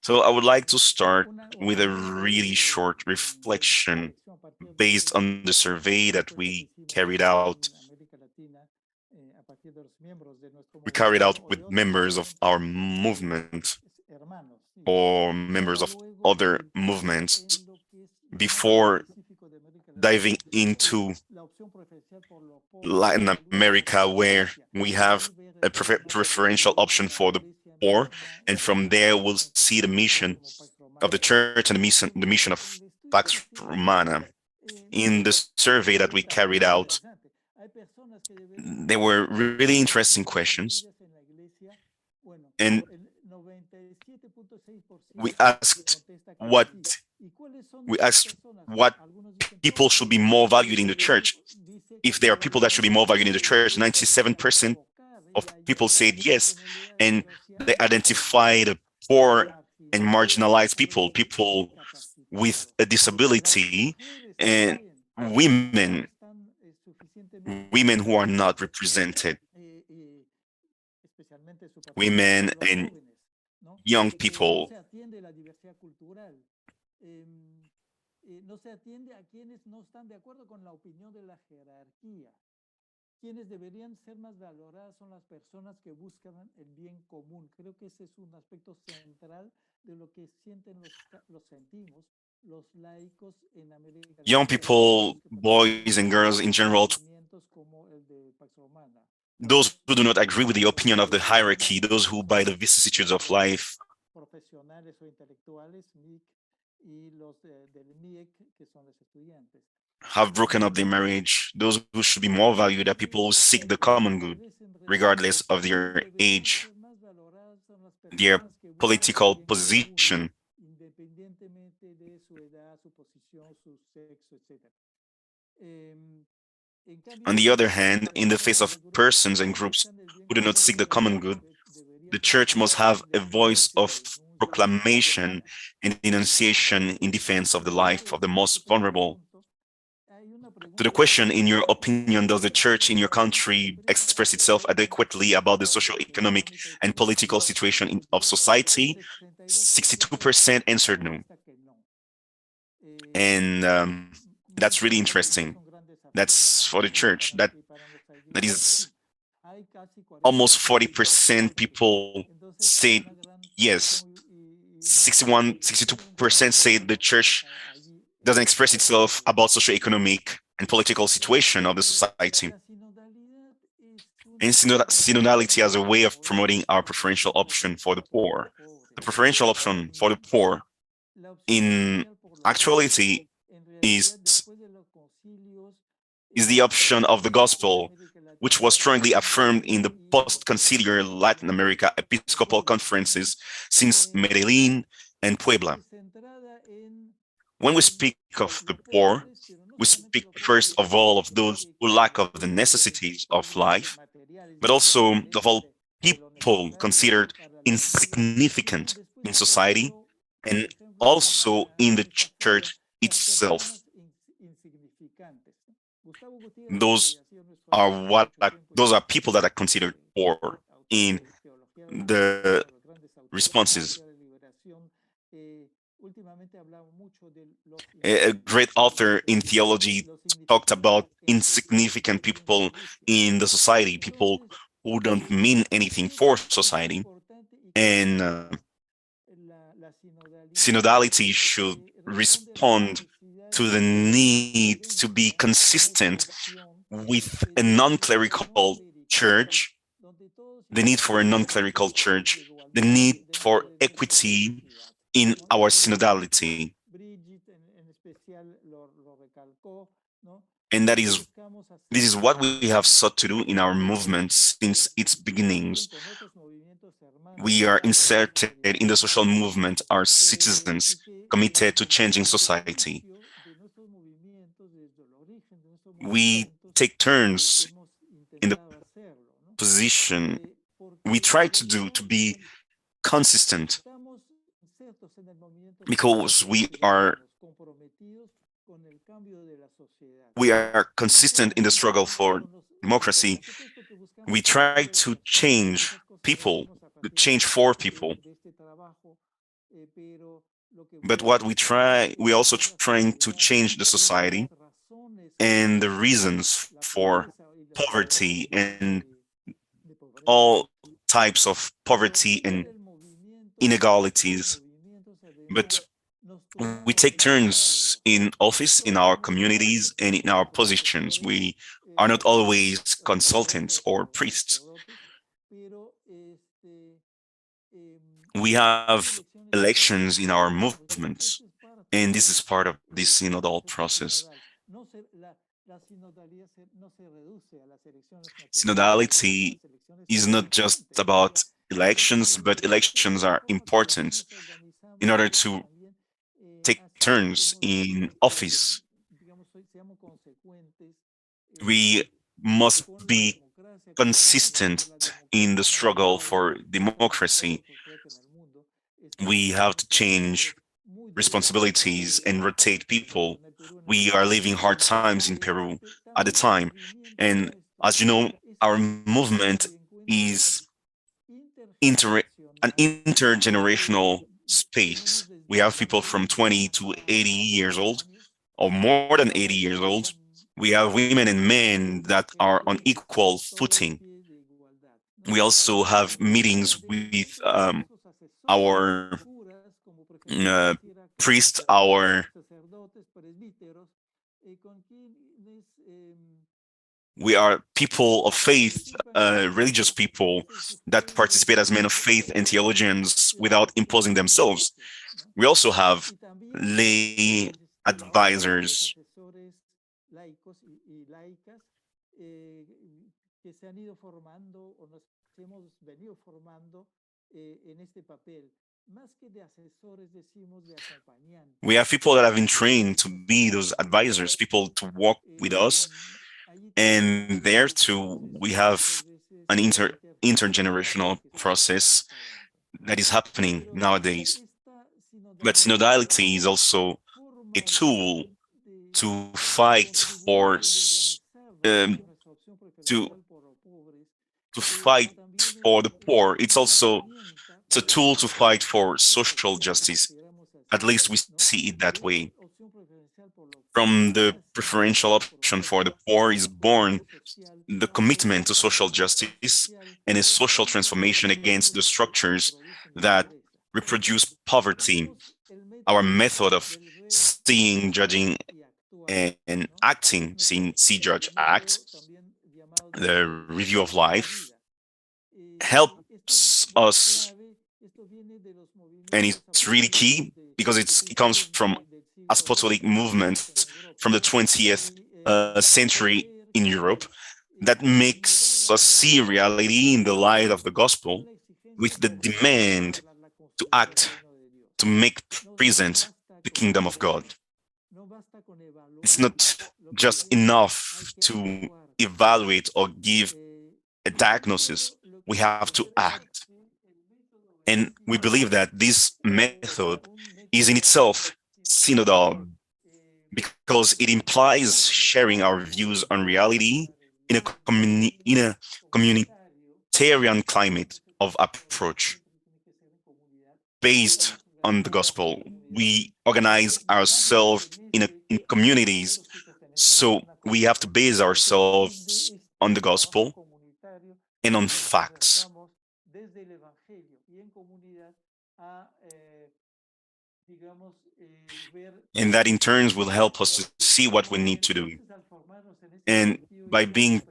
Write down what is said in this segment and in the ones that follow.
So I would like to start with a really short reflection based on the survey that we carried out. We carried out with members of our movement or members of other movements before diving into Latin America, where we have a preferential option for the poor, and from there we'll see the mission of the church and the mission of Pax Romana. In the survey that we carried out, there were really interesting questions, and we asked what what people should be more valued in the church. If there are people that should be more valued in the church, 97% of people said yes, and they identified poor and marginalized people, people with a disability, and women who are not represented, women and young people. Quienes deberían ser más valoradas son las personas que buscan el bien común. Creo que ese es un aspecto central de lo que sienten los sentimos, los laicos en América. Young people, boys and girls in general, those who do not agree with the opinion of the hierarchy, those who by the vicissitudes of life profesionales o intelectuales, MIIC, y los del MIIC, que son los estudiantes. Have broken up their marriage, those who should be more valued are people who seek the common good, regardless of their age, their political position. On the other hand, in the face of persons and groups who do not seek the common good, the church must have a voice of proclamation and denunciation in defense of the life of the most vulnerable. To the question, in your opinion, does the church in your country express itself adequately about the socio-economic and political situation of society? 62% answered no. And that's really interesting. That's for the church. That is almost 40% people say yes. 62% say the church doesn't express itself about socio-economic and political situation of the society. And synodality as a way of promoting our preferential option for the poor. The preferential option for the poor in actuality is the option of the gospel, which was strongly affirmed in the post-conciliar Latin America Episcopal conferences since Medellin and Puebla. When we speak of the poor, we speak first of all of those who lack of the necessities of life, but also of all people considered insignificant in society and also in the church itself. Those are people that are considered poor in the responses. A great author in theology talked about insignificant people in the society, people who don't mean anything for society. And synodality should respond to the need to be consistent with a non-clerical church, the need for a non-clerical church, the need for equity in our synodality. And this is what we have sought to do in our movement since its beginnings. We are inserted in the social movement, our citizens committed to changing society. We take turns in the position we try to be consistent, because we are consistent in the struggle for democracy. We try to change people change for people. But what we also trying to change the society and the reasons for poverty and all types of poverty and inegalities. But we take turns in office, in our communities, and in our positions. We are not always consultants or priests. We have elections in our movements, and this is part of this synodal process. Synodality is not just about elections, but elections are important in order to take turns in office. We must be consistent in the struggle for democracy. We have to change responsibilities and rotate people. We are living hard times in Peru at the time. And as you know, our movement is inter an intergenerational space. We have people from 20 to 80 years old, or more than 80 years old. We have women and men that are on equal footing. We also have meetings with our priests, we are people of faith, religious people that participate as men of faith and theologians without imposing themselves. We also have lay advisors. We have people that have been trained to be those advisors, people to walk with us. And there too, we have an intergenerational process that is happening nowadays. But synodality is also a tool to fight for um, to to fight for the poor. It's a tool to fight for social justice. At least we see it that way. From the preferential option for the poor is born the commitment to social justice and a social transformation against the structures that reproduce poverty. Our method of seeing, judging, and acting, seeing, see, judge, act, the review of life, helps us, and it's really key because it comes from apostolic movements from the 20th century in Europe that makes us see reality in the light of the gospel with the demand to act, to make present the kingdom of God. It's not just enough to evaluate or give a diagnosis. We have to act. And we believe that this method is in itself synodal because it implies sharing our views on reality in a communitarian climate of approach based on the gospel. We organize ourselves in communities, so we have to base ourselves on the gospel and on facts. And that in turn will help us to see what we need to do. And by being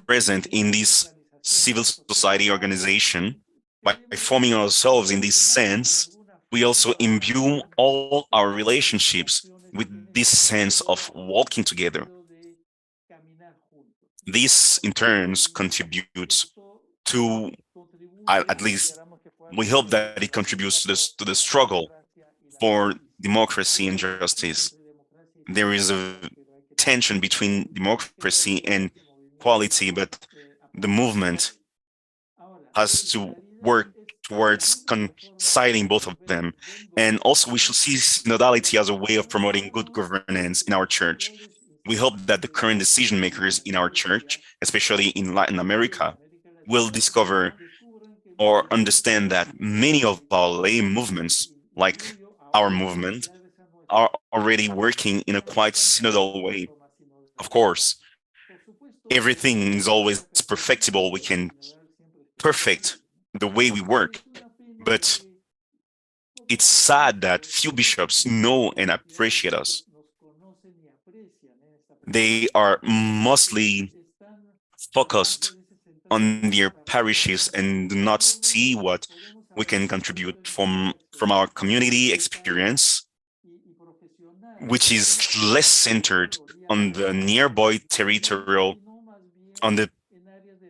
present in this civil society organization, by forming ourselves in this sense, we also imbue all our relationships with this sense of walking together. This in turn contributes to, at least we hope that it contributes to the struggle for democracy and justice. There is a tension between democracy and equality, but the movement has to work towards conciliating both of them. And also, we should see synodality as a way of promoting good governance in our church. We hope that the current decision makers in our church, especially in Latin America, will discover or understand that many of our lay movements, like our movement, are already working in a quite synodal way. Of course, everything is always perfectible. We can perfect the way we work, but it's sad that few bishops know and appreciate us. They are mostly focused on their parishes and do not see what we can contribute from our community experience, which is less centered on the nearby territorial, on the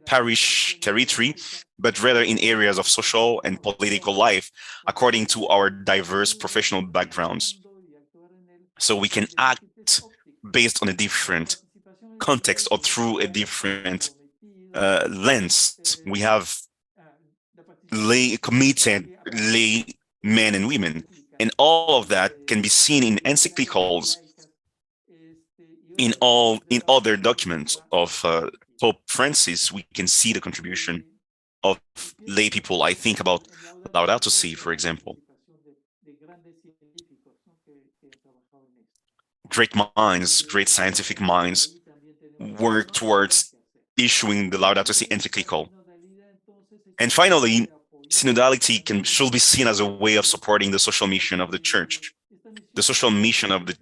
parish territory, but rather in areas of social and political life, according to our diverse professional backgrounds. So we can act based on a different context or through a different lens. We have committed lay men and women, and all of that can be seen in encyclicals, in other documents of Pope Francis. We can see the contribution of lay people. I think about Laudato Si, for example. Great minds, great scientific minds work towards issuing the Laudato Si encyclical. And finally, synodality should be seen as a way of supporting the social mission of the church. The social mission of the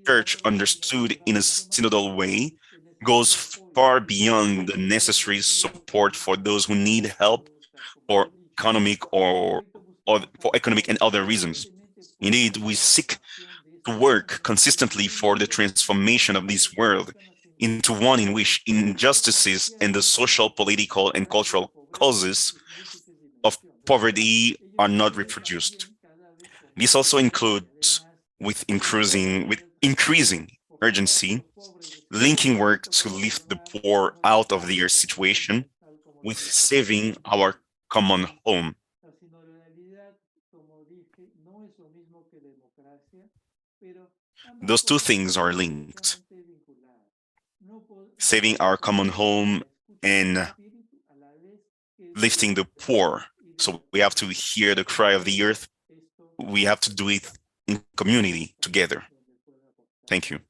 church, understood in a synodal way, goes far beyond the necessary support for those who need help for economic and other reasons. Indeed, we seek to work consistently for the transformation of this world into one in which injustices and the social, political, and cultural causes of poverty are not reproduced. This also includes, with increasing urgency, linking work to lift the poor out of their situation with saving our common home. Those two things are linked. Saving our common home and lifting the poor. So we have to hear the cry of the earth. We have to do it in community together. Thank you.